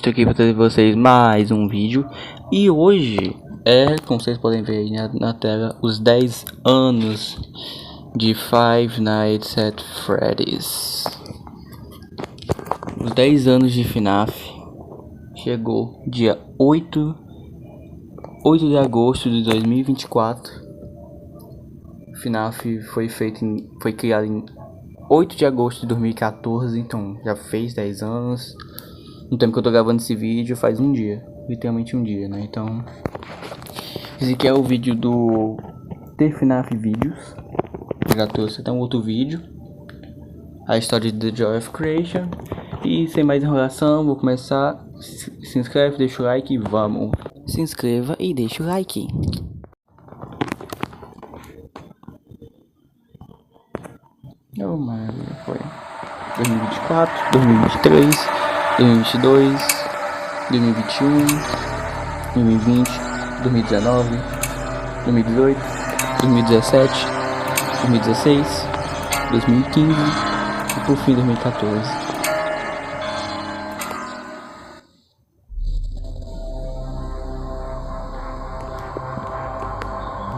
estou aqui para trazer vocês mais um vídeo. E hoje como vocês podem ver aí na tela, os 10 anos de Five Nights at Freddy's. Os 10 anos de FNAF chegou dia 8 de agosto de 2024. FNAF foi criado em 8 de agosto de 2014, então já fez 10 anos. No tempo que eu tô gravando esse vídeo faz um dia, literalmente um dia, né? Então, esse aqui é o vídeo do FNAF Vídeos. Eu já trouxe até um outro vídeo, a história de The Joy of Creation. E sem mais enrolação, vou começar. Se inscreve, deixa o like e vamos. Se inscreva e deixa o like. Oh, maravilha, foi 2024, 2023, 2022, 2021, 2020, 2019, 2018, 2017, 2016, 2015 e por fim 2014.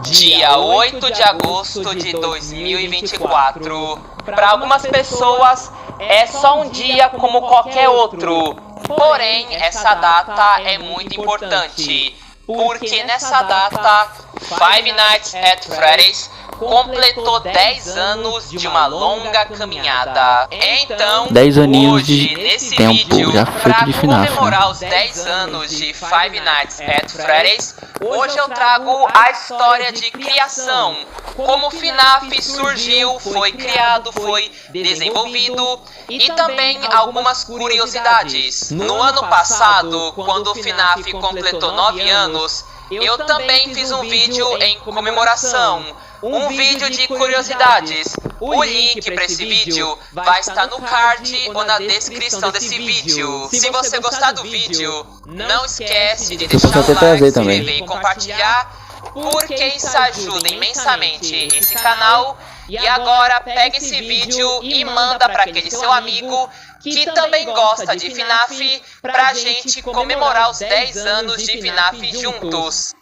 Dia 8 de agosto de 2024. Para algumas pessoas é só um dia como qualquer outro. Porém, essa data é muito importante, porque nessa data Five Nights at Freddy's completou 10 anos de uma longa caminhada. Então, 10 aninhos hoje, de nesse tempo vídeo, já feito de FNAF, comemorar os 10 anos de Five Nights at Freddy's, hoje eu trago a história de criação, como o FNAF surgiu, foi criado, foi desenvolvido, e também algumas curiosidades. No ano passado, quando o FNAF completou 9 anos, eu também fiz um vídeo em comemoração, um vídeo de curiosidades. O link para esse vídeo vai estar no card ou na descrição desse vídeo. Se você gostar do vídeo, não esquece de deixar o like, se inscrever e compartilhar, porque isso ajuda imensamente esse canal. E agora pega esse vídeo e manda para aquele seu amigo que também gosta de FNAF, pra gente comemorar os 10 anos de FNAF juntos.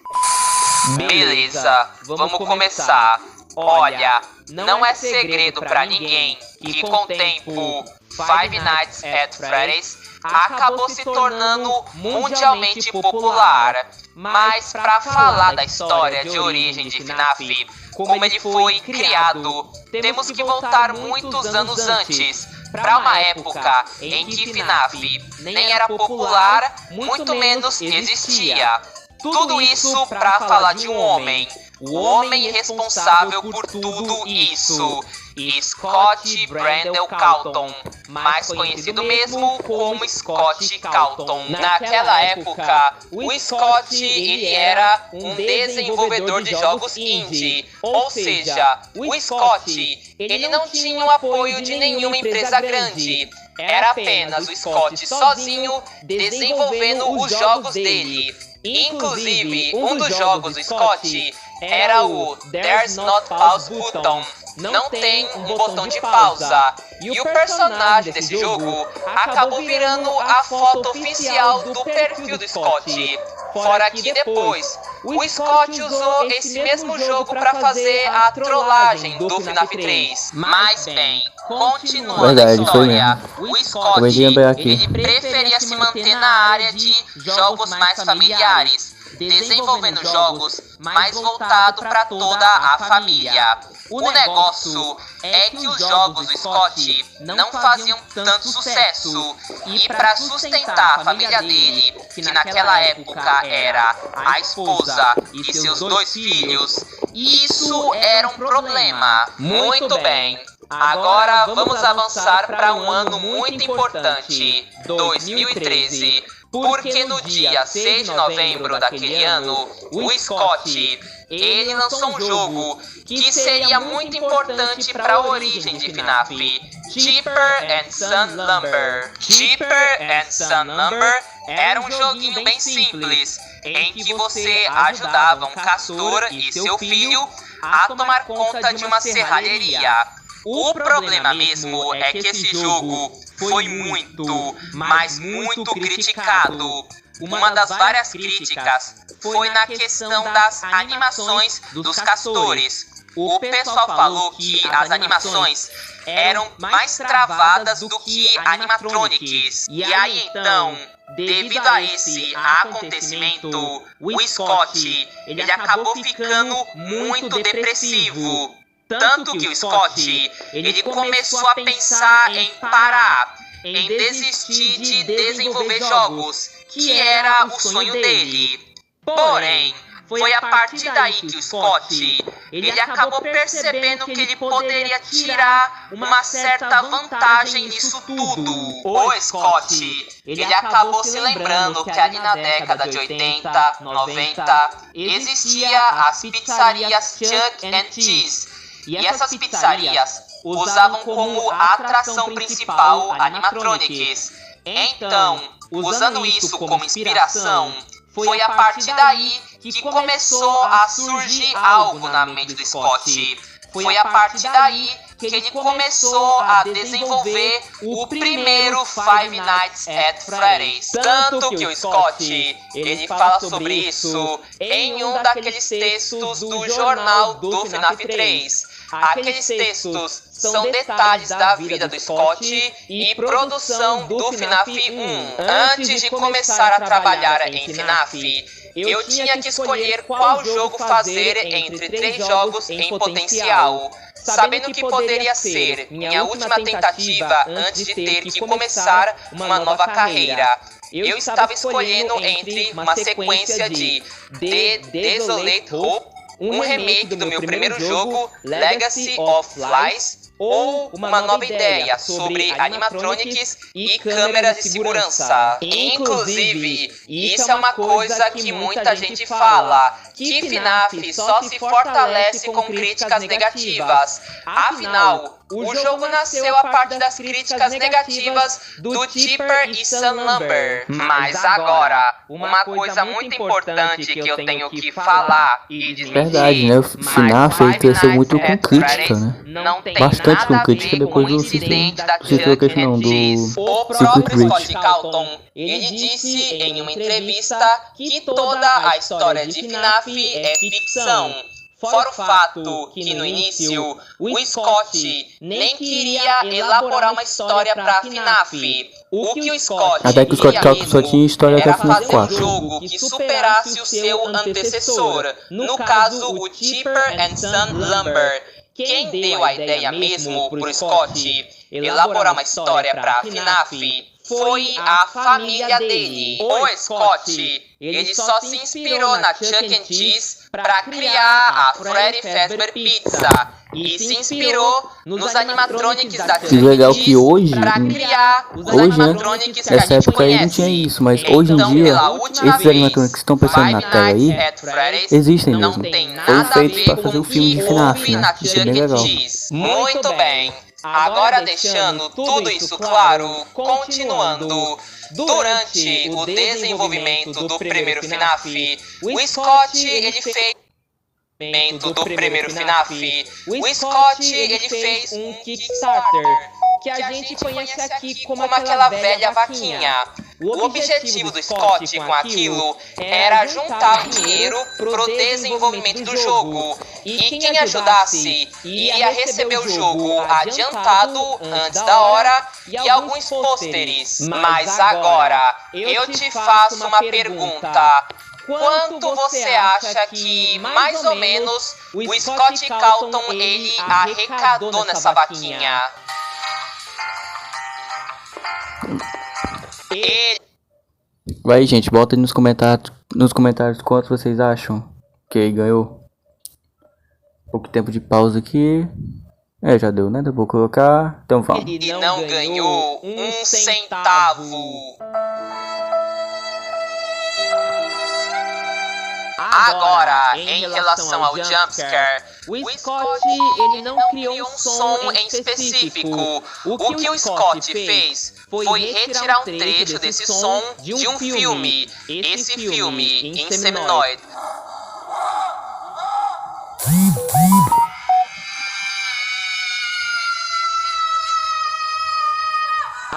Beleza, vamos começar. Olha, não é segredo pra ninguém que com o tempo Five Nights at Freddy's acabou se tornando mundialmente popular. Mas pra falar da história de origem de FNAF, como ele foi criado, temos que voltar muitos anos antes, para uma época em que FNAF nem era popular, muito menos existia. Tudo isso para falar de um homem, o homem responsável por tudo isso, Scott Brandel Calton, mais conhecido mesmo como Scott Calton. Naquela época, o Scott ele era um desenvolvedor de jogos indie, ou seja, o Scott ele não tinha o apoio de nenhuma empresa grande. Era apenas o Scott sozinho desenvolvendo os jogos dele. Inclusive, um dos jogos do Scott era o There's Not Pause Button. Não tem um botão de pausa. E o personagem desse jogo acabou virando a foto oficial do perfil do Scott. Fora que depois, o Scott usou esse mesmo jogo para fazer a trollagem do FNAF 3. Mas bem, continuando a história, o Scott ele preferia se manter na área de jogos mais familiares, desenvolvendo jogos mais voltados para toda a família. O negócio é que os jogos do Scott não faziam tanto sucesso, e para sustentar a família dele, que naquela época era a esposa e seus 2 filhos, isso era um problema. Muito bem. Agora vamos avançar para um ano muito importante, 2013. Porque no dia 6 de novembro daquele ano, o Scott ele lançou um jogo que seria muito importante para a origem de FNAF, Chipper and Son Lumber. Chipper and Son Lumber era um joguinho bem simples, em que você ajudava um castor e seu filho a tomar conta de uma serralheria. O problema mesmo é que esse jogo foi muito, mas muito criticado. Uma das várias críticas foi na questão das animações dos castores. O pessoal falou que as animações eram mais travadas do que animatronics. E aí então, devido a esse acontecimento, o Scott, ele acabou ficando muito depressivo. Tanto que o Scott, ele começou a pensar em parar, em desistir de desenvolver jogos, que era o sonho dele. Porém, foi a partir daí que o Scott, ele acabou percebendo que ele poderia tirar uma certa vantagem nisso tudo. O Scott, ele acabou se lembrando que ali na década de 80, 90, existia as pizzarias Chuck and Cheese. E essas pizzarias usavam como atração principal animatronics. Então, usando isso como inspiração, foi a partir daí que começou a surgir algo na mente do Scott. Foi a partir daí que ele começou a desenvolver o primeiro Five Nights at Freddy's. Tanto que o Scott, ele fala sobre isso em um daqueles textos do jornal do FNAF 3. Aqueles textos são detalhes da vida do Scott e produção do FNAF 1. Antes de começar a trabalhar em FNAF, eu tinha que escolher qual jogo fazer entre 3 jogos em potencial, sabendo que poderia ser minha última tentativa antes de ter que começar uma nova carreira. Eu estava escolhendo entre uma sequência de The Desolate Hope, um remake do meu primeiro jogo, Legacy of Lies, ou uma nova ideia sobre animatronics e câmeras de segurança. Inclusive, isso é uma coisa que muita gente fala, que FNAF só se fortalece com críticas negativas. Afinal, o jogo nasceu a partir das críticas negativas do Tipper e Sam Lumber. Mas agora, uma coisa muito importante que eu tenho que falar e dizer. Verdade, né? O FNAF ele cresceu muito com crítica, né? Bastante com crítica depois do Secret não, do O próprio Scott Calton, ele disse em uma entrevista que toda a história de FNAF é ficção. Fora o fato que no início o Scott nem queria elaborar uma história pra FNAF. O que o Scott até que o Scott Calton só tinha história até era FNAF fazer um 4. jogo que superasse o seu antecessor, no caso o Tipper and Sam Lumber. Quem deu a ideia mesmo pro Scott elaborar uma história pra FNAF foi a família dele. O Scott, ele só se inspirou na Chuck E. Cheese para criar a Freddy Fazbear Pizza e se inspirou nos animatronics da Chuck Que legal E. que Cheese hoje, para criar os hoje, né? animatronics que a Nessa gente época aí não conhece. tinha isso, mas hoje em Então, dia, pela última esses animatronics que estão passando na Five tela aí, Nights at Freddy's existem não mesmo. tem Foram nada a feitos ver para com fazer o o filme que de FNAF, houve né? na Isso é Chuck bem E. legal. Cheese. Muito bem. Agora deixando tudo isso claro, continuando, durante o desenvolvimento do primeiro FNAF, o Scott ele fez um Kickstarter, que a gente conhece aqui como aquela velha vaquinha. O objetivo do Scott com aquilo era juntar dinheiro pro desenvolvimento do jogo. E quem ajudasse ia receber o jogo adiantado antes da hora e alguns pôsteres. Mas agora, eu te faço uma pergunta. Quanto você acha que, mais ou menos, o Scott Calton ele arrecadou nessa vaquinha? Vai, gente, bota aí nos comentários quanto vocês acham que ele ganhou. Pouco tempo de pausa aqui. Já deu, né? Vou colocar. Então vamos. Ele não ganhou um centavo. Agora, em relação ao jumpscare, o Scott ele não criou um som em específico. O que o Scott fez foi retirar um trecho desse som de um filme. Esse filme, Inseminoid.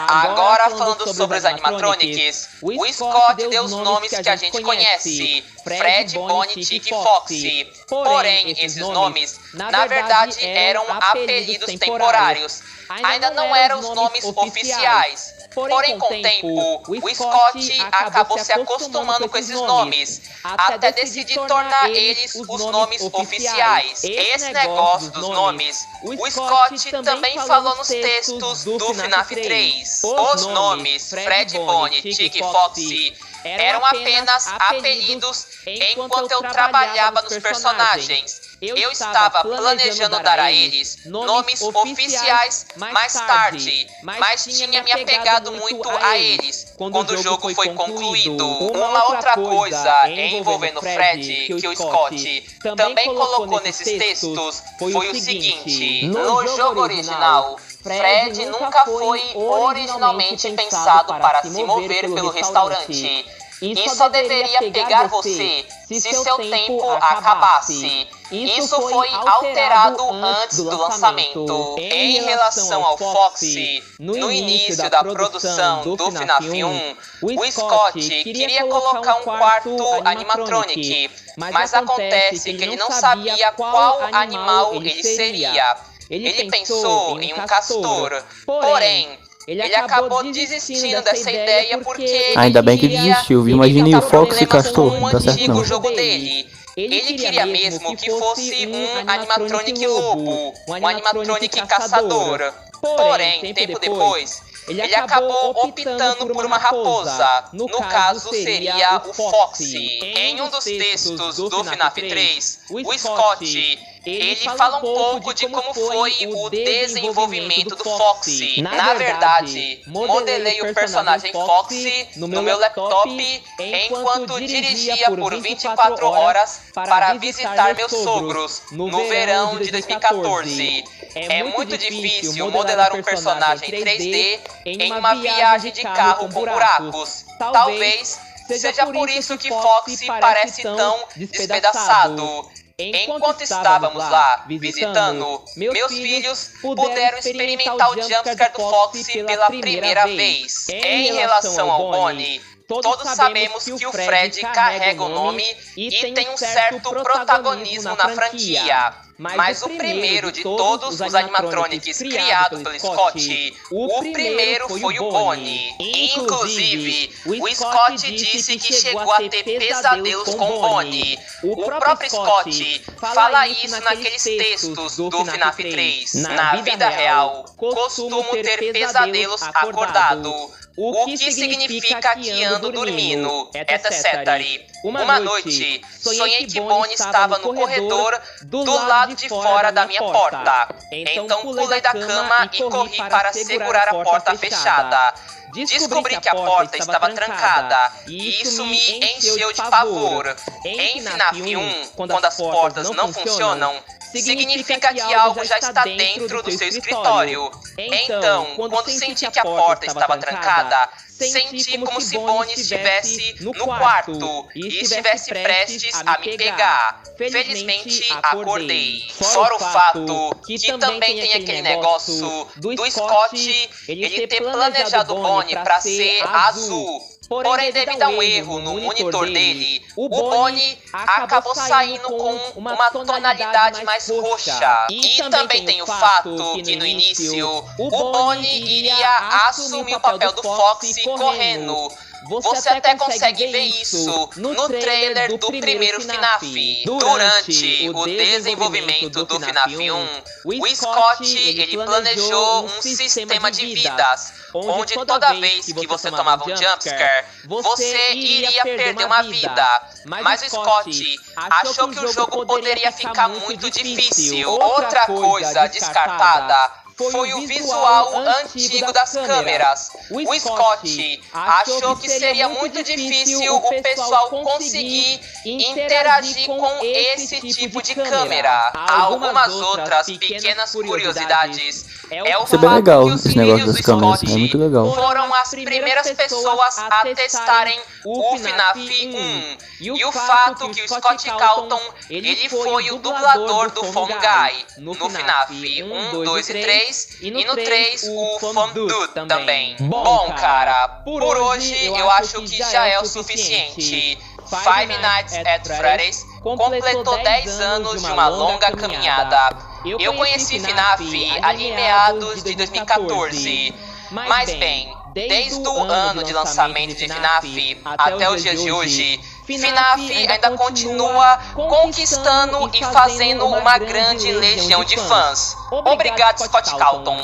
Agora falando sobre os animatronics, o Scott deu os nomes que a gente conhece: Fred, Bonnie, Tig e Foxy. Porém, esses nomes, na verdade, eram apelidos temporários. Ainda não eram os nomes oficiais. Porém, com o tempo, o Scott acabou se acostumando com esses nomes, até decidir tornar eles os nomes oficiais. Esse negócio dos nomes, o Scott também falou nos textos do FNAF 3. Os nomes Fred, Bonnie, Tig e Foxy eram apenas apelidos enquanto eu trabalhava nos personagens. Eu estava planejando dar a eles nomes oficiais mais tarde, mas tinha me apegado muito a eles quando o jogo foi concluído. Uma outra coisa envolvendo Fred que o Scott também colocou nesses textos foi o seguinte: no jogo original, Fred nunca foi originalmente pensado para se mover pelo restaurante. E só deveria pegar você se seu tempo acabasse. Isso foi alterado antes do lançamento. Em relação ao Foxy, no início da produção do FNAF 1, o Scott queria colocar um quarto animatronic, mas acontece que ele não sabia qual animal ele seria. Ele pensou em um castor, porém ele acabou desistindo dessa ideia porque Ainda bem que desistiu, viu? Imagine o Fox e Castor, não dá certo não. Jogo dele. Ele queria mesmo que fosse um animatronic lobo, um animatronic caçador. Porém, tempo depois, ele acabou optando por uma raposa. No caso, seria o Foxy. Em um dos textos do FNAF 3, o Scott ele fala um pouco de como foi o desenvolvimento do Foxy. Na verdade, modelei o personagem Foxy no meu laptop enquanto dirigia por 24 horas para visitar meus sogros no verão de 2014. É muito difícil modelar um personagem 3D em uma viagem de carro com buracos. Talvez seja por isso que Foxy parece tão despedaçado. Enquanto estávamos lá visitando, meus filhos puderam experimentar o jumpscare do Foxy pela primeira vez. Em relação ao Bonnie, todos sabemos que o Fred carrega o nome e tem um certo protagonismo na franquia. Mas o primeiro de todos os animatronics criados pelo Scott, o primeiro foi o Bonnie. Inclusive, o Scott disse que chegou a ter pesadelos com o Bonnie. O próprio Scott fala isso naqueles textos do FNAF 3. Na vida real, costumo ter pesadelos acordado. O que significa que ando dormindo, etc. Uma noite, sonhei que Bonnie estava no corredor do lado de fora da minha porta. Então pulei da cama e corri para segurar a porta fechada. Descobri que a porta estava trancada e isso me encheu de pavor. Em FNAF 1, quando as portas não funcionam, significa que algo já está dentro do seu escritório. Então, quando senti que a porta estava trancada, senti como se Bonnie estivesse no quarto e estivesse prestes a me pegar. Felizmente, acordei. Fora o fato que também tem aquele negócio do Scott ele ter planejado Bonnie para ser azul. Porém, devido a um erro no monitor dele, o Bonnie acabou saindo com uma tonalidade mais roxa. E também tem o fato que no início, o Bonnie iria assumir o papel do Foxy correndo. Você até consegue ver isso no trailer do primeiro FNAF. Durante o desenvolvimento do FNAF 1, o Scott ele planejou um sistema de vidas, onde toda vez que você tomava um jumpscare, você iria perder uma vida. Mas o Scott achou que o jogo poderia ficar muito difícil. Outra coisa descartada foi o visual antigo das câmeras. O Scott achou que seria muito difícil o pessoal conseguir interagir com esse tipo de câmera. Algumas outras pequenas curiosidades é o fato legal, que os esse negócio filhos das do câmeras, Scott é muito legal. foram as primeiras pessoas a testarem o FNAF 1. E o fato que o Scott Calton ele foi o dublador do Phone Guy no FNAF 1, 2 e 3 2 e no 3 o Fondue também. Bom, cara, por hoje eu acho que já é o suficiente. Five Nights at Freddy's completou 10 anos de uma longa caminhada. Eu conheci FNAF ali em meados de 2014, mas bem, desde o ano de lançamento de FNAF até os dias de hoje, FNAF ainda continua conquistando e fazendo uma grande legião de fãs. Obrigado, Scott Calton.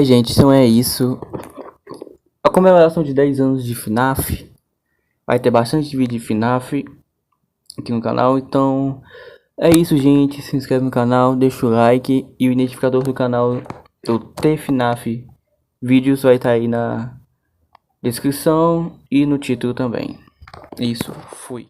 Gente, então é isso. A comemoração de 10 anos de FNAF. Vai ter bastante vídeo de FNAF aqui no canal. Então é isso, gente. Se inscreve no canal, deixa o like. E o identificador do canal do TFNAF Vídeos vai estar aí na descrição e no título também. Isso, fui.